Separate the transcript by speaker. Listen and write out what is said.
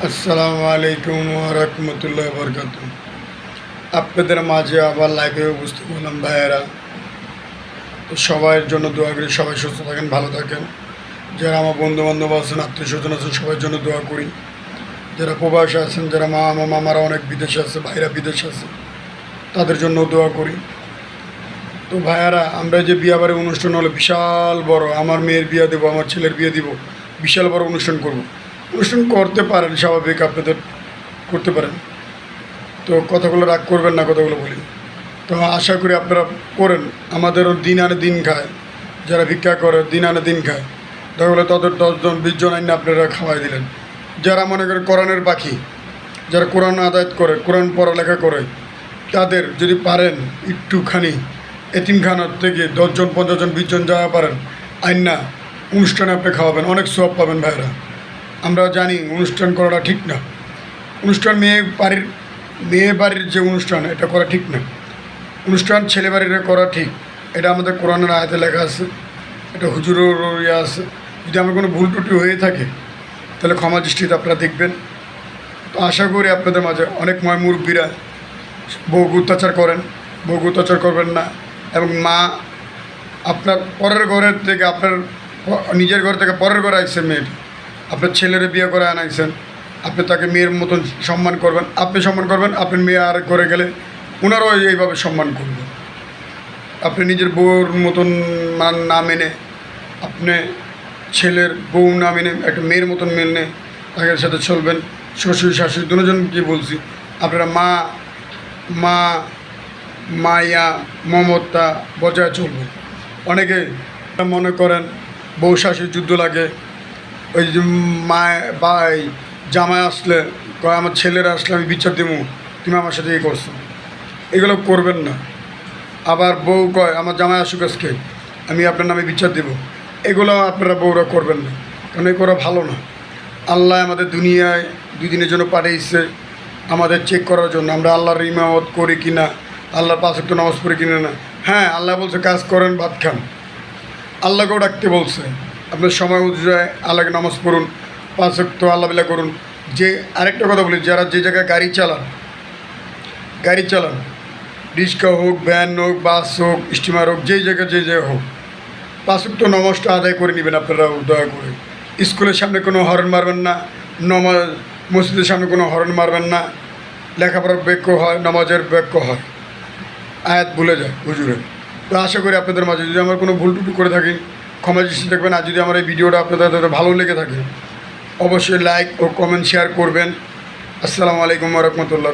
Speaker 1: আসসালামু আলাইকুম ওয়া রাহমাতুল্লাহি ওয়া বারাকাতুহু। আপনাদের মাঝে আবার লাইভে উপস্থিত হলাম ভাইয়েরা। তো সবার জন্য দোয়া করি, সবাই সুস্থ থাকেন, ভালো থাকেন। যারা আমার বন্ধুবান্ধব আছেন, আত্মীয় স্বজন আছেন, সবার জন্য দোয়া করি। যারা প্রবাসে আছেন, যারা মামারা অনেক বিদেশে আছে, ভাইরা বিদেশে আছে, তাদের জন্য দোয়া করি। তো ভাইয়ারা, আমরা যে বিয়াবাড়ির অনুষ্ঠান হলো বিশাল বড়, আমার মেয়ের বিয়ে দেবো, আমার ছেলের বিয়ে দিব, বিশাল বড় অনুষ্ঠান করব। অনুষ্ঠান করতে পারেন, স্বাভাবিক আপনাদের করতে পারেন। তো কথাগুলো রাগ করবেন না, কথাগুলো বলি। তো আশা করি আপনারা করেন। আমাদেরও দিন আনে দিন খায়, যারা ভিক্ষা করে দিন আনে দিন খায়, দেখা গেলো তাদের 10 জন 20 জন আইনে আপনারা খাওয়াই দিলেন। যারা মনে করেন কোরআনের পাখি, যারা কোরআন আদায়ত করে, কোরআন পড়ালেখা করে, তাদের যদি পারেন একটুখানি এতিমখানার থেকে 10 জন 50 জন 20 জন যাওয়া পারেন আইনা অনুষ্ঠানে আপনি খাওয়াবেন, অনেক সওয়াব পাবেন ভাইরা। আমরা জানি অনুষ্ঠান করাটা ঠিক না। অনুষ্ঠান মেয়ে বাড়ির যে অনুষ্ঠান, এটা করা ঠিক না। অনুষ্ঠান ছেলে বাড়ির করা ঠিক। এটা আমাদের কোরআনের আয়াতে লেখা আছে, এটা হুজুরের ইয়ে আছে। যদি আমার কোনো ভুল ত্রুটি হয়ে থাকে তাহলে ক্ষমা দৃষ্টিতে আপনারা দেখবেন। তো আশা করি আপনাদের মাঝে অনেক মুরব্বীরা বউকে অত্যাচার করেন, বউকে অত্যাচার করবেন না। এবং মা আপনার পরের ঘরের থেকে, আপনার নিজের ঘর থেকে পরের ঘরে আইসেন মেয়েটা, আপনার ছেলের বিয়ে করে আনাইছেন, আপনি তাকে মেয়ের মতন সম্মান করবেন, আপনি সম্মান করবেন। আপনার মেয়ে আর ঘরে গেলে ওনারাও এইভাবে সম্মান করবেন। আপনি নিজের বউর মতন মান না মেনে, আপনি ছেলের বউ না মেনে একটা মেয়ের মতন মেনে তাদের সাথে চলবেন। শ্বশুর শাশুড়ি দুজনকে বলছি, আপনারা মায়া মমতা বজায় চলবেন। অনেকে মনে করেন বউ শাশুড়ি যুদ্ধ লাগে, ওই যে ভাই জামাই আসলে কয় আমার ছেলেরা আসলে আমি বিচার দেবো, তুমি আমার সাথে করছো। এগুলো করবেন না। আবার বউ কয় আমার জামাই আসুক আজকে, আমি আপনার নামে বিচার দেব। এগুলো আপনারা বউরা করবেন না, কারণ এ করা ভালো না। আল্লাহ আমাদের দুনিয়ায় 2 দিনের জন্য পাঠিয়েছে, আমাদের চেক করার জন্য আমরা আল্লাহর ইমামত করি কি না, আল্লাহর 5 ওয়াক্ত নামাজ পড়ি কিনা না। হ্যাঁ, আল্লাহ বলছে কাজ করেন, ভাত খান। আল্লাহকেও ডাকতে বলছে, আপনার সময় অনুযায়ী আল্লাহকে নামাজ পড়ুন, 5 ওয়াক্ত আল্লাহ বিল্লাহ করুন। যে আরেকটা কথা বলি, যারা যে জায়গায় গাড়ি চালান, রিক্সা হোক, ভ্যান হোক, বাস হোক, স্টিমার হোক, যেই জায়গায় হোক, 5 ওয়াক্ত নামাজটা আদায় করে নেবেন আপনারা দয়া করে। স্কুলের সামনে কোনো হর্ন মারবেন না, মসজিদের সামনে কোনো হর্ন মারবেন না। লেখাপড়ার বাক্য হয়, নামাজের বাক্য হয়, আয়াত ভুলে যায় হুজুরে। তো আশা করি আপনাদের মাঝে যদি আমার কোনো ভুল টুটি করে থাকি ক্ষমা দৃষ্টি দেখবেন। আর যদি আমার এই ভিডিওটা আপনাদের ভালো লেগে থাকে অবশ্যই লাইক ও কমেন্ট শেয়ার করবেন। আসসালামু আলাইকুম ওয়া রাহমাতুল্লাহ।